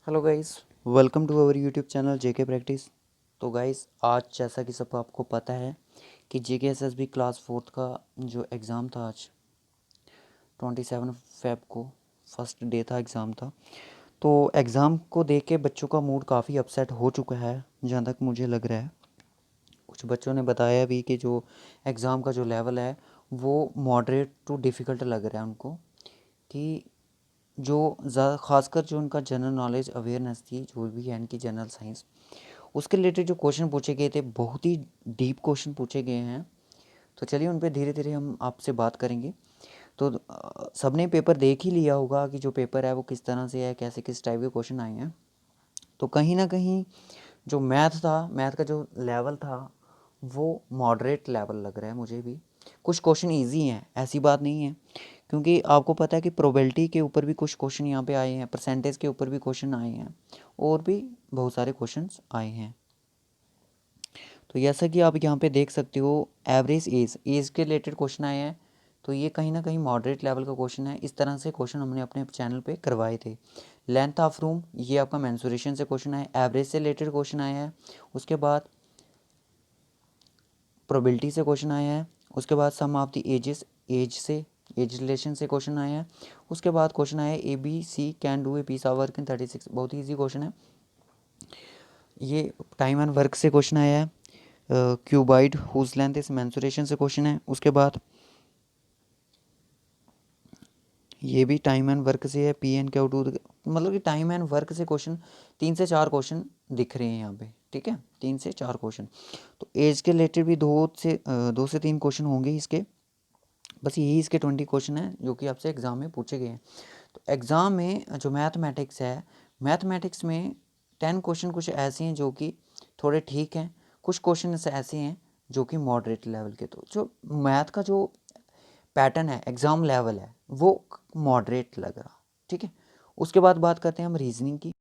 Hello guys, welcome to our YouTube channel JK practice. तो guys, आज जैसा कि सब आपको पता है कि जेके एसएसबी क्लास फोर्थ का जो एग्ज़ाम था आज 27 फेब को फर्स्ट डे था, एग्ज़ाम था। तो एग्ज़ाम को देख के बच्चों का मूड काफ़ी अपसेट हो चुका है, जहाँ तक मुझे लग रहा है। कुछ बच्चों ने बताया भी कि जो एग्ज़ाम का जो लेवल है वो मॉडरेट टू डिफ़िकल्ट लग रहा है उनको, कि जो ज़्यादा खासकर जो उनका जनरल नॉलेज अवेयरनेस थी, जो भी है इनकी जनरल साइंस, उसके रिलेटेड जो क्वेश्चन पूछे गए थे बहुत ही डीप क्वेश्चन पूछे गए हैं। तो चलिए उन पे धीरे धीरे हम आपसे बात करेंगे। तो सबने पेपर देख ही लिया होगा कि जो पेपर है वो किस तरह से है, कैसे किस टाइप के क्वेश्चन आए हैं। तो कहीं ना कहीं जो मैथ था, मैथ का जो लेवल था वो मॉडरेट लेवल लग रहा है मुझे भी। कुछ क्वेश्चन इजी हैं, ऐसी बात नहीं है, क्योंकि आपको पता है कि प्रोबेबिलिटी के ऊपर भी कुछ क्वेश्चन यहाँ पे आए हैं, परसेंटेज के ऊपर भी क्वेश्चन आए हैं, और भी बहुत सारे क्वेश्चंस आए हैं। तो जैसा कि आप यहाँ पे देख सकते हो, एवरेज एज के रिलेटेड क्वेश्चन आए हैं। तो ये कहीं ना कहीं मॉडरेट लेवल का क्वेश्चन है। इस तरह से क्वेश्चन हमने अपने चैनल पे करवाए थे। लेंथ ऑफ रूम, ये आपका मेंसुरेशन से क्वेश्चन है, एवरेज से रिलेटेड क्वेश्चन आया है। उसके बाद प्रोबेबिलिटी से क्वेश्चन आया है। उसके बाद sum of the ages, age relation से क्वेश्चन आया है। उसके बाद क्वेश्चन आया है ABC can do a piece of work in 36, बहुत ही ईजी क्वेश्चन है ये। टाइम एंड वर्क से क्वेश्चन आया है। Cuboid whose length is mensuration से क्वेश्चन है। उसके बाद ये भी टाइम एंड वर्क से है, पी एन क्यू टू, मतलब कि टाइम एंड वर्क से क्वेश्चन 3 से 4 क्वेश्चन दिख रहे हैं यहाँ पे। ठीक है, 3 से 4 क्वेश्चन। तो एज के रिलेटेड भी 2 से 3 क्वेश्चन होंगे इसके। बस यही इसके 20 क्वेश्चन हैं जो कि आपसे एग्ज़ाम में पूछे गए हैं। तो एग्ज़ाम में जो मैथमेटिक्स है, मैथमेटिक्स में 10 क्वेश्चन कुछ ऐसे हैं जो कि थोड़े ठीक हैं, कुछ क्वेश्चन ऐसे हैं जो कि मॉडरेट लेवल के। तो जो मैथ का जो पैटर्न है, एग्ज़ाम लेवल है, वो मॉडरेट लग रहा। ठीक है। उसके बाद बात करते हैं हम रीजनिंग की।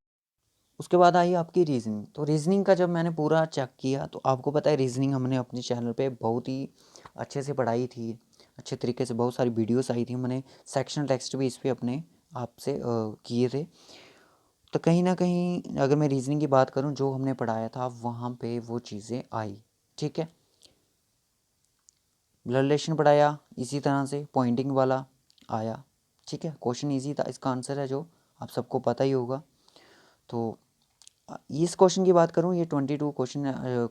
उसके बाद आई आपकी रीजनिंग। तो रीजनिंग का जब मैंने पूरा चेक किया तो आपको पता है रीजनिंग हमने अपने चैनल पे बहुत ही अच्छे से पढ़ाई थी, अच्छे तरीके से बहुत सारी वीडियोस आई थी। मैंने सेक्शनल टेक्स्ट भी इस पे अपने आपसे किए थे। तो कहीं ना कहीं अगर मैं रीजनिंग की बात करूं, जो हमने पढ़ाया था वहाँ पे वो चीज़ें आई। ठीक है। ब्लड रिलेशन पढ़ाया, इसी तरह से पॉइंटिंग वाला आया। ठीक है, क्वेश्चन इजी था, इसका आंसर है जो आप सबको पता ही होगा। तो इस क्वेश्चन की बात करूं, ये 22 क्वेश्चन,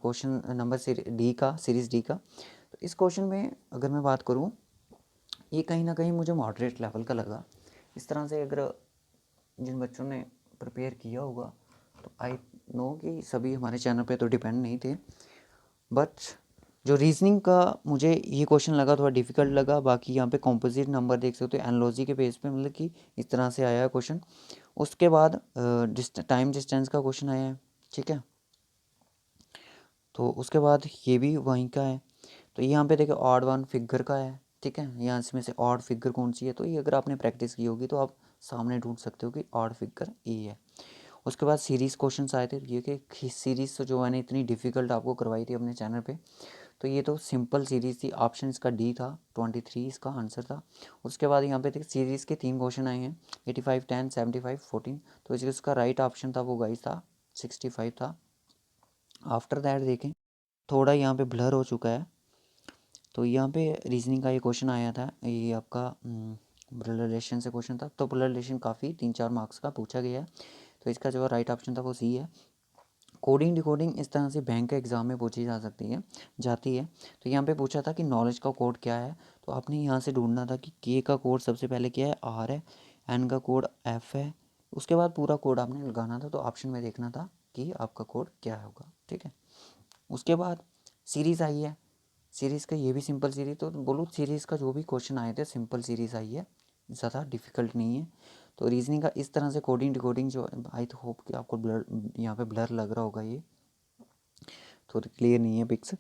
क्वेश्चन नंबर डी का, सीरीज़ डी का। तो इस क्वेश्चन में अगर मैं बात करूं, ये कहीं ना कहीं मुझे मॉडरेट लेवल का लगा। इस तरह से अगर जिन बच्चों ने प्रिपेयर किया होगा, तो आई नो कि सभी हमारे चैनल पे तो डिपेंड नहीं थे, बट जो रीजनिंग का मुझे ये क्वेश्चन लगा थोड़ा डिफिकल्ट लगा। बाकी यहाँ पे कॉम्पोजिट नंबर देख सकते हो, एनालॉजी के बेस पे, मतलब कि इस तरह से आया है क्वेश्चन। उसके बाद टाइम डिस्टेंस का क्वेश्चन आया है। ठीक है। तो उसके बाद ये भी वहीं का है। तो यहाँ पे देखो ऑड वन फिगर का है। ठीक है, यहाँ इसमें से ऑड फिगर कौन सी है, तो ये अगर आपने प्रैक्टिस की होगी तो आप सामने ढूंढ सकते हो कि ऑड फिगर ए है। उसके बाद सीरीज़ क्वेश्चंस आए थे। ये कि सीरीज़ तो जो मैंने इतनी डिफ़िकल्ट आपको करवाई थी अपने चैनल पे, तो ये तो सिंपल सीरीज़ थी। ऑप्शन इसका डी था, 23 इसका आंसर था। उसके बाद यहाँ पे देखिए सीरीज़ के 3 क्वेश्चन आए हैं, 85, 10, 75, 14। तो इसका राइट ऑप्शन था वो गाइस था 65 था। आफ्टर दैट देखें, थोड़ा यहाँ पे ब्लर हो चुका है। तो यहाँ पे रीजनिंग का ये क्वेश्चन आया था, ये आपका ब्लड रिलेशन से क्वेश्चन था। तो ब्लड रिलेशन काफ़ी 3-4 मार्क्स का पूछा गया है। तो इसका जो राइट ऑप्शन था वो सी है। कोडिंग डिकोडिंग इस तरह से बैंक के एग्ज़ाम में पूछी जा सकती है, जाती है। तो यहाँ पे पूछा था कि नॉलेज का कोड क्या है। तो आपने यहाँ से ढूंढना था कि के का कोड सबसे पहले क्या है, आर है, एन का कोड एफ है। उसके बाद पूरा कोड आपने लगाना था। तो ऑप्शन में देखना था कि आपका कोड क्या होगा। ठीक है। उसके बाद सीरीज़ आई है। सीरीज़ का ये भी सिंपल सीरीज़, तो बोलो सीरीज़ का जो भी क्वेश्चन आए थे सिंपल सीरीज़ आई है, ज़्यादा डिफ़िकल्ट नहीं है। तो रीजनिंग का इस तरह से कोडिंग डिकोडिंग जो, आई तो होप कि आपको ब्लर यहाँ पे ब्लर लग रहा होगा, ये थोड़ी क्लियर नहीं है पिक्स।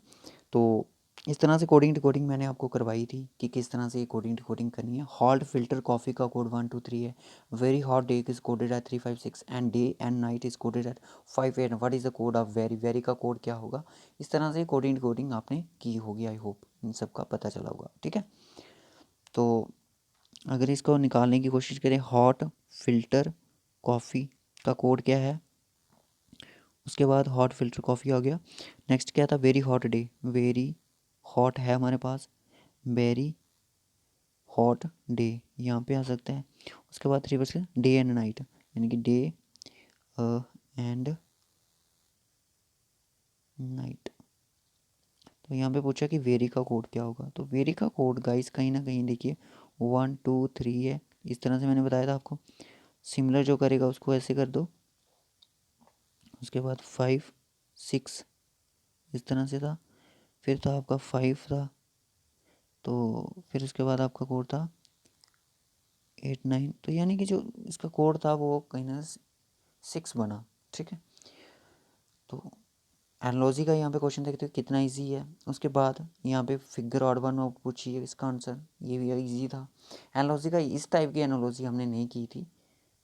तो इस तरह से कोडिंग डिकोडिंग मैंने आपको करवाई थी कि किस तरह से ये कोडिंग डिकोडिंग करनी है। हॉट फिल्टर कॉफ़ी का कोड 1 2 3 है। Very hot day is coded at 3 5 6 and day and night is coded at 5 8। What is the code of very, very का कोड क्या होगा। इस तरह से कोडिंग डिकोडिंग आपने की होगी, आई होप इन सब का पता चला होगा। ठीक है। तो अगर इसको निकालने की कोशिश करें, हॉट फिल्टर कॉफ़ी का कोड क्या है। उसके बाद हॉट फिल्टर कॉफ़ी आ गया। नेक्स्ट क्या था, very hot day, very hot है हमारे पास, वेरी हॉट डे यहाँ पे आ सकता है। उसके बाद रिवर्स डे एंड नाइट, यानी कि डे एंड नाइट। तो यहाँ पे पूछा कि वेरी का कोड क्या होगा, तो वेरी का कोड गाइस कहीं ना कहीं देखिए 1 2 3 है। इस तरह से मैंने बताया था आपको, सिमिलर जो करेगा उसको ऐसे कर दो। उसके बाद 5 6 इस तरह से था, फिर था आपका 5 था, तो फिर उसके बाद आपका कोड था 8 9। तो यानी कि जो इसका कोड था वो कहीं ना 6 बना, ठीक है। तो एनालॉजी का यहाँ पे क्वेश्चन देखते हो कितना इजी है। उसके बाद यहाँ पे फिगर ऑड वन आउट पूछी है, इसका आंसर ये भी इजी था। एनालॉजी का इस टाइप की एनालॉजी हमने नहीं की थी।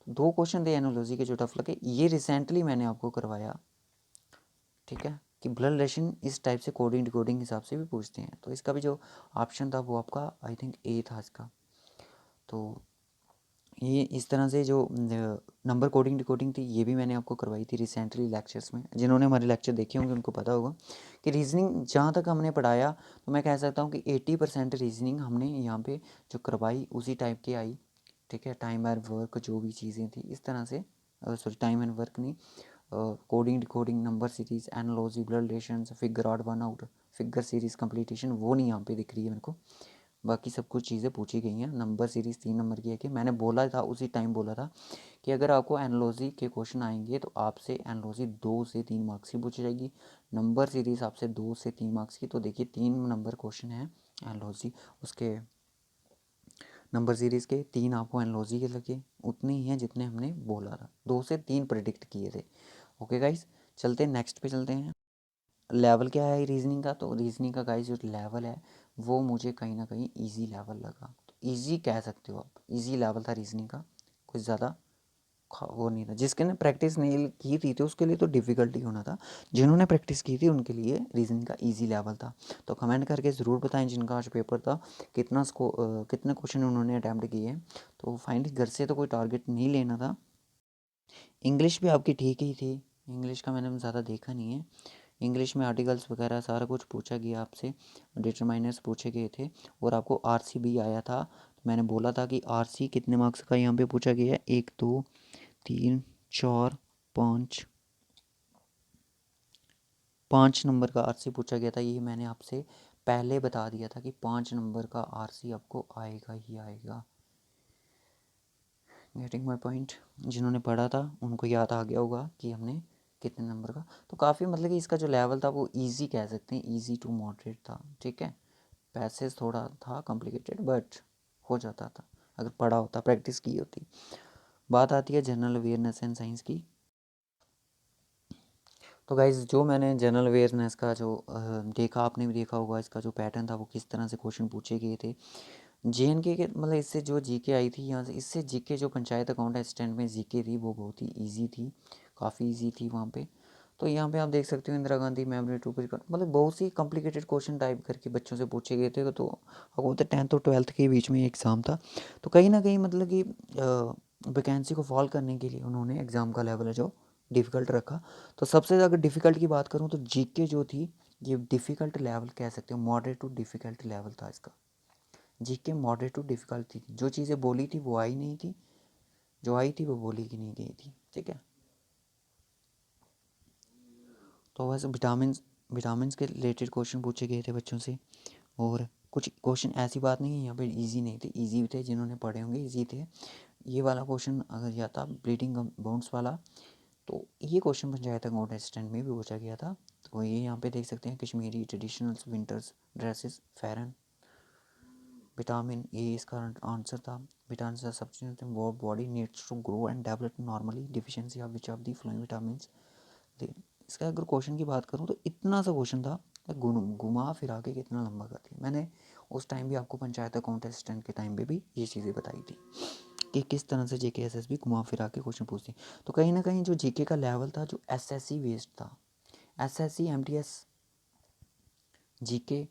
तो 2 क्वेश्चन थे एनालॉजी के जो टफ लगे, ये रिसेंटली मैंने आपको करवाया, ठीक है, कि ब्लड रिलेशन इस टाइप से कोडिंग डिकोडिंग हिसाब से भी पूछते हैं। तो इसका भी जो ऑप्शन था वो आपका आई थिंक ए था इसका। तो ये इस तरह से जो नंबर कोडिंग डिकोडिंग थी ये भी मैंने आपको करवाई थी रिसेंटली लेक्चर्स में। जिन्होंने हमारे लेक्चर देखे होंगे उनको पता होगा कि रीजनिंग जहाँ तक हमने पढ़ाया, तो मैं कह सकता हूँ कि 80% रीजनिंग हमने यहाँ पे जो करवाई उसी टाइप की आई, ठीक है। टाइम एंड वर्क जो भी चीज़ें थी इस तरह से, सॉरी टाइम एंड वर्क नहीं, coding decoding, number series, analogy, blood relations, figure out one out, figure series completion, वो नहीं यहाँ पे दिख रही है मेरे को। बाकी सब कुछ चीज़ें पूछी गई हैं। नंबर सीरीज़ 3 नंबर की है कि मैंने बोला था उसी टाइम बोला था कि अगर आपको एनालॉजी के क्वेश्चन आएंगे तो आपसे एनालॉजी 2 से 3 मार्क्स की पूछी जाएगी, नंबर सीरीज़ आपसे 2 से 3 मार्क्स की। तो देखिए 3 नंबर क्वेश्चन है एनालॉजी, उसके नंबर सीरीज़ के 3 आपको एनालॉजी के लगे, उतने ही हैं जितने हमने बोला था, 2 से 3 प्रिडिक्ट किए थे। ओके गाइस, चलते हैं नेक्स्ट पे चलते हैं। लेवल क्या है रीजनिंग का, तो रीजनिंग का गाइस जो लेवल है वो मुझे कहीं ना कहीं इजी लेवल लगा। तो इजी कह सकते हो आप, इजी लेवल था रीजनिंग का, कुछ ज़्यादा वो नहीं था। जिसके ने प्रैक्टिस नहीं की थी तो उसके लिए तो डिफ़िकल्टी होना था, जिन्होंने प्रैक्टिस की थी उनके लिए रीजनिंग का इजी लेवल था। तो कमेंट करके ज़रूर बताएं जिनका आज पेपर था कितने क्वेश्चन उन्होंने अटैम्प्ट किए हैं। तो फाइनली घर से तो कोई टारगेट नहीं लेना था। इंग्लिश भी आपकी ठीक ही थी, इंग्लिश का मैंने ज़्यादा देखा नहीं है। इंग्लिश में आर्टिकल्स वगैरह सारा कुछ पूछा गया आपसे, डिटरमाइनर्स पूछे गए थे, और आपको आरसी भी आया था। तो मैंने बोला था कि आरसी कितने मार्क्स का यहाँ पे पूछा गया है, 1 2 3 4 5, 5 नंबर का आरसी पूछा गया था। ये मैंने आपसे पहले बता दिया था कि 5 नंबर का आरसी आपको आएगा ही आएगा। गेटिंग माई पॉइंट, जिन्होंने पढ़ा था उनको याद आ गया होगा कि हमने कितने नंबर का। तो काफ़ी मतलब कि इसका जो लेवल था वो इजी कह सकते हैं, इजी टू मॉडरेट था, ठीक है। पैसेज थोड़ा था कॉम्प्लिकेटेड बट हो जाता था अगर पढ़ा होता, प्रैक्टिस की होती। बात आती है जनरल अवेयरनेस एंड साइंस की। तो गाइज़ जो मैंने जनरल अवेयरनेस का जो देखा, आपने भी देखा होगा इसका जो पैटर्न था वो किस तरह से क्वेश्चन पूछे गए थे। जेएनके के मतलब इससे जो जीके आई थी यहाँ से, इससे जीके जो पंचायत अकाउंट असिस्टेंट में जीके थी वो बहुत ही इजी थी, काफ़ी इजी थी वहाँ पे। तो यहाँ पे आप देख सकते हो इंदिरा गांधी मेमोरी टू, मतलब बहुत सी कॉम्प्लिकेटेड क्वेश्चन टाइप करके बच्चों से पूछे गए थे। तो आपको बोलते 10th और 12th के बीच में एग्ज़ाम था। तो कहीं ना कहीं मतलब कि वैकेंसी को फॉल करने के लिए उन्होंने एग्ज़ाम का लेवल है जो डिफ़िकल्ट रखा। तो सबसे ज़्यादा डिफ़िकल्ट की बात करूँ तो जीके जो थी ये डिफ़िकल्ट लेवल कह सकते हो, मॉडरेट टू डिफ़िकल्ट लेवल था इसका। जीके मॉडरेट टू डिफ़िकल्ट थी, जो चीज़ें बोली थी वो आई नहीं थी, जो आई थी वो बोली की नहीं गई थी, ठीक है। तो वैसे विटामिन के रिलेटेड क्वेश्चन पूछे गए थे बच्चों से, और कुछ क्वेश्चन ऐसी बात नहीं है यहाँ पे इजी नहीं थे, इजी भी थे, जिन्होंने पढ़े होंगे इजी थे। ये वाला क्वेश्चन अगर या था ब्लीडिंग बाउंड्स वाला, तो ये क्वेश्चन पंचायत अकाउंट असिस्टेंट में भी पूछा गया था। तो ये यहाँ पे देख सकते हैं, Kashmiri traditional winters dresses pheran, vitamin A इसका आंसर था। विटामिन सब्सटेंस वो body needs to grow and develop normally, deficiency of which of the following vitamins. इसका अगर क्वेश्चन की बात करूँ तो इतना सा क्वेश्चन था, घुमा फिरा के कितना लंबा कर दिया। मैंने उस टाइम भी आपको पंचायत अकाउंट असिस्टेंट के टाइम पे भी ये चीज़ें बताई थी कि किस तरह से जेके एसएसबी घुमा फिरा के क्वेश्चन पूछती। तो कहीं ना कहीं जो जीके का लेवल था जो एसएससी बेस्ड था, एसएससी एमटीएस जीके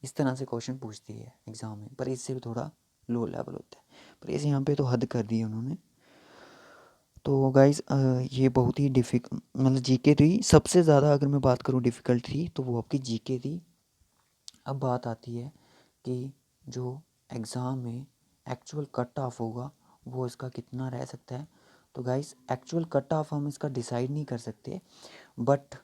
इस तरह से क्वेश्चन पूछती है एग्ज़ाम में, पर इससे भी थोड़ा लो लेवल होता है। पर इस यहाँ पे तो हद कर दी है उन्होंने। तो गाइज़ ये बहुत ही मतलब जीके थी सबसे ज़्यादा, अगर मैं बात करूँ डिफ़िकल्ट थी तो वो आपकी जीके थी। अब बात आती है कि जो एग्ज़ाम में एक्चुअल कट ऑफ होगा वो इसका कितना रह सकता है। तो गाइज़ एक्चुअल कट ऑफ हम इसका डिसाइड नहीं कर सकते, बट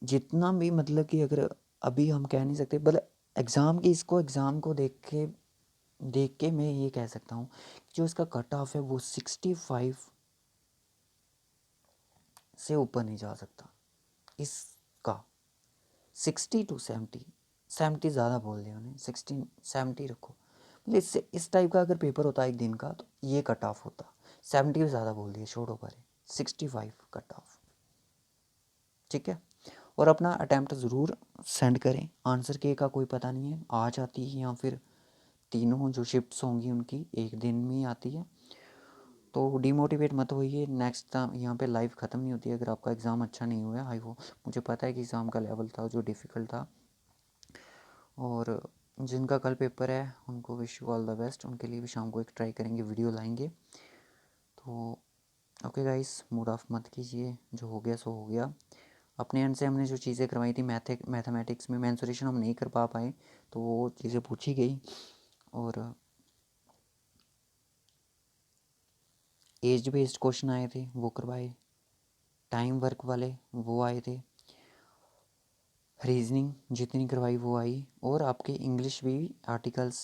जितना भी मतलब कि अगर अभी हम कह नहीं सकते, मतलब एग्ज़ाम को देख के मैं ये कह सकता हूँ कि जो इसका कट ऑफ है वो 65 से ऊपर नहीं जा सकता। इसका 60 टू 70 ज़्यादा बोल दिया उन्हें, 60 70 रखो। मतलब इससे इस टाइप का अगर पेपर होता एक दिन का तो ये कट ऑफ होता। 70 भी ज़्यादा बोल दिया, छोड़ो परे, 65 कट ऑफ, ठीक है। और अपना अटैम्प्ट ज़रूर सेंड करें। आंसर के का कोई पता नहीं है, आज आती है या फिर तीनों जो शिफ्ट्स होंगी उनकी एक दिन में ही आती है। तो डिमोटिवेट मत होइए, नेक्स्ट यहाँ पे लाइफ ख़त्म नहीं होती अगर आपका एग्ज़ाम अच्छा नहीं हुआ। आई वो मुझे पता है कि एग्ज़ाम का लेवल था जो डिफ़िकल्ट था, और जिनका कल पेपर है उनको wish you all the best. उनके लिए भी शाम को एक ट्राई करेंगे, वीडियो लाएंगे। तो ओके गाइस, मूड ऑफ मत कीजिए, जो हो गया सो हो गया। अपने एंड से हमने जो चीज़ें करवाई थी मैथमेटिक्स में मेंसुरेशन हम नहीं कर पाए, तो वो चीज़ें पूछी गई, और एज बेस्ड क्वेश्चन आए थे वो करवाए, टाइम वर्क वाले वो आए थे, रीजनिंग जितनी करवाई वो आई, और आपके इंग्लिश भी आर्टिकल्स,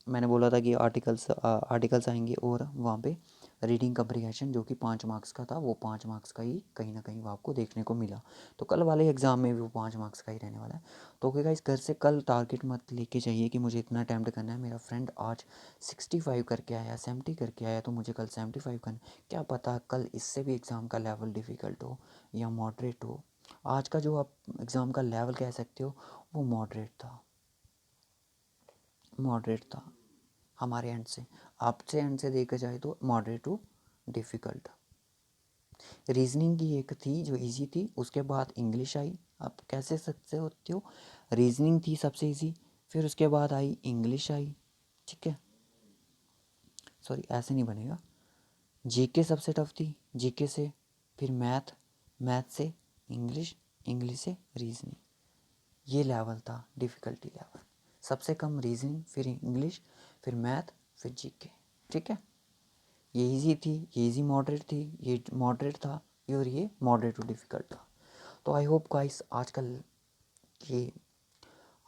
मैंने बोला था कि आर्टिकल्स आएंगे, और वहाँ पे रीडिंग कम्प्रीहेंशन जो कि 5 मार्क्स का था, वो 5 मार्क्स का ही कहीं ना कहीं वो आपको देखने को मिला। तो कल वाले एग्ज़ाम में भी वो 5 मार्क्स का ही रहने वाला है। तो ओके गाइस, घर से कल टारगेट मत लेके जाइए कि मुझे इतना अटैम्प्ट करना है। मेरा फ्रेंड आज 65 करके आया, 70 करके आया, तो मुझे कल 75 करना। क्या पता कल इससे भी एग्ज़ाम का लेवल डिफ़िकल्ट हो या मॉडरेट हो। आज का जो आप एग्ज़ाम का लेवल कह सकते हो वो मॉडरेट था हमारे एंड से। आपसे एंड से देखा जाए तो मॉडरेट टू डिफ़िकल्ट। रीजनिंग की एक थी जो इजी थी, उसके बाद इंग्लिश आई। आप कैसे सकते होते हो, रीजनिंग थी सबसे इजी, फिर उसके बाद आई इंग्लिश आई, ठीक है। सॉरी, ऐसे नहीं बनेगा। जीके सबसे टफ थी, जीके से फिर मैथ, मैथ से इंग्लिश, इंग्लिश से रीजनिंग। ये लेवल था डिफ़िकल्टी लेवल। सबसे कम रीजनिंग, फिर इंग्लिश, फिर मैथ, फिर जीके, ठीक है। ये इजी थी, ये इजी मॉडरेट थी, ये मॉडरेट था, ये और ये मॉडरेट टू डिफ़िकल्ट था। तो आई होप गाइस के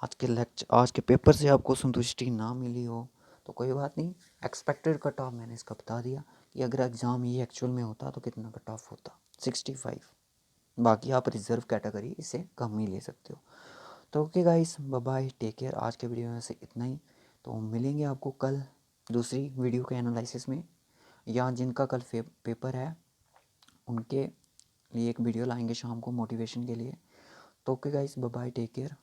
आज के पेपर से आपको संतुष्टि ना मिली हो तो कोई बात नहीं। एक्सपेक्टेड कट ऑफ मैंने इसका बता दिया कि अगर एग्ज़ाम ये एक्चुअल में होता तो कितना कट ऑफ होता, 65। बाकी आप रिजर्व कैटेगरी इससे कम ही ले सकते हो। तो okay guys, bye bye, take care. आज के वीडियो में से इतना ही। तो मिलेंगे आपको कल दूसरी वीडियो के एनालिसिस में, या जिनका कल पेपर है उनके लिए एक वीडियो लाएंगे शाम को मोटिवेशन के लिए। तो okay guys, bye bye, take care.